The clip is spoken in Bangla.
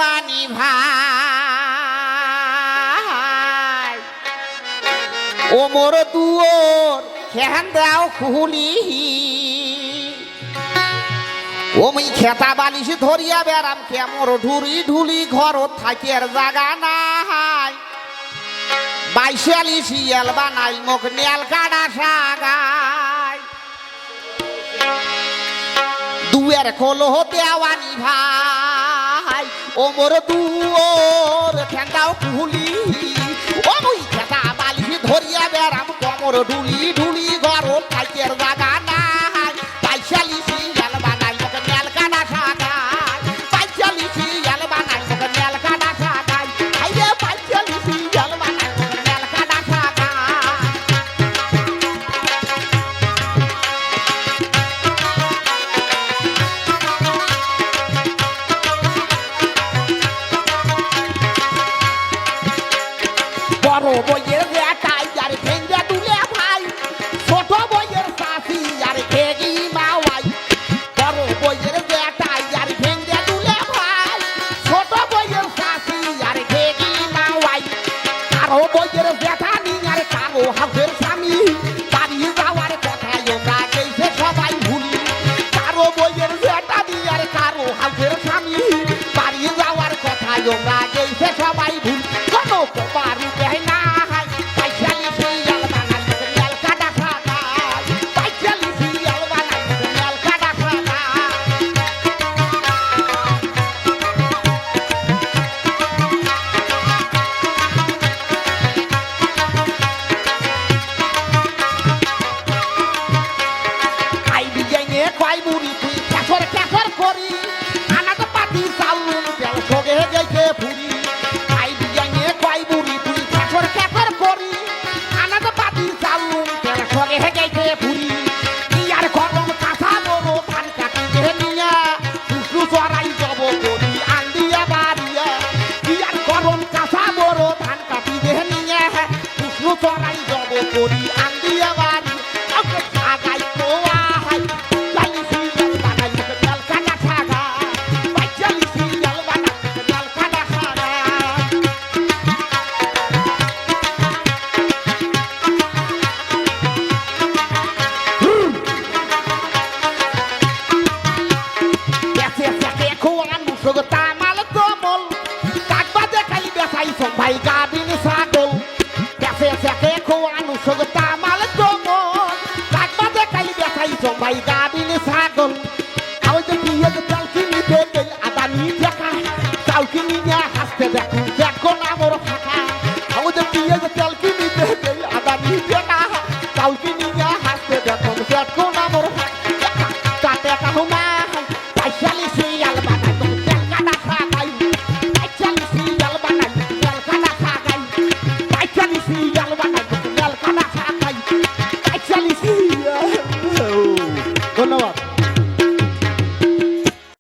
দেওয়ানি ভাই ও মোর দুয়োর খেহান দাও খুলি ও মুই খেতা বালিশ ধরিয়া বেড়াম কেমর ঢুরি ঢুলি ঘর থাকিয়ার জাগা নাই বাইশালি শিয়াল বানাই মুখ নেল কাটা সাগাই দুয়ের খোলো দেওয়ানি ভাই ও মোর দুয়োর ঠেঙ্গাও খুলি ও মুই খেতা বালিশ ধরিয়া বেড়াম কেমর ঢুলি ঢুলি ঘর থাকিয়ার জাগা নাই বাইশালি শিয়াল বানাই মুখ নেল কাটা সাগাই বাইশালি শিয়াল বানাই মুখ নেল কাটা সাগাই আইরে বাইশালি শিয়াল বানাই মুখ নেল কাটা সাগাই বড় বইয়ের বেটাই আর ভেঙ্গা তুলে ভাই ছোট বইয়ের শাশি আর খেগি মাওয়াই বড় বইয়ের বেটাই আর ভেঙ্গা তুলে ভাই ছোট বইয়ের শাশি আর খেগি মাওয়াই কারো বইয়ের বেটানি আর কারো হাফের স্বামী বাড়ি যাওয়ার কথাই ওরা গেছে সবাই ভুলি কারো বইয়ের বেটানি আর কারো হাফের স্বামী বাড়ি যাওয়ার কথাই ওরা গেছে সবাই ভুলি কোনো পারু কে না বাইশালি শিয়াল বানাই নেল কাটা সাগাই বাইশালি শিয়াল বানাই নেল কাটা সাগাই আই বিজয়ে কয় বুড়ি তুই কেসর কেসর করি আনাদ পাতি চাউল তেল সগে গেছে ফুরি আই বিজয়ে কয় বুড়ি তুই কেসর কেসর করি আনাদ পাতি চাউল তেল সগে গেছে ফুরি ইয়ার গরম কাঁচা বড় ধান কাটি যে নিয়া টুসু চড়াই যাব করি আন্দিয়া বাড়িয়া ইয়ার গরম কাঁচা বড় ধান কাটি যে নিয়া টুসু চড়াই যাব করি আন্দিয়া বাড়ি ওকে সাগাই তো আহাই বাইশালি শিয়াল বানাই নেল কাটা সাগাই বাইশালি শিয়াল বানাই নেল কাটা সাগাই বেঁচে থেকে খোয়ানো সুগতা মাল কমল কাকবা দেখাই বেসাই ভাই গাবিন ছাগল বেঁচে থেকে খোয়ানো সুগতা মাল কমল কাকবা দেখাই বেসাই ভাই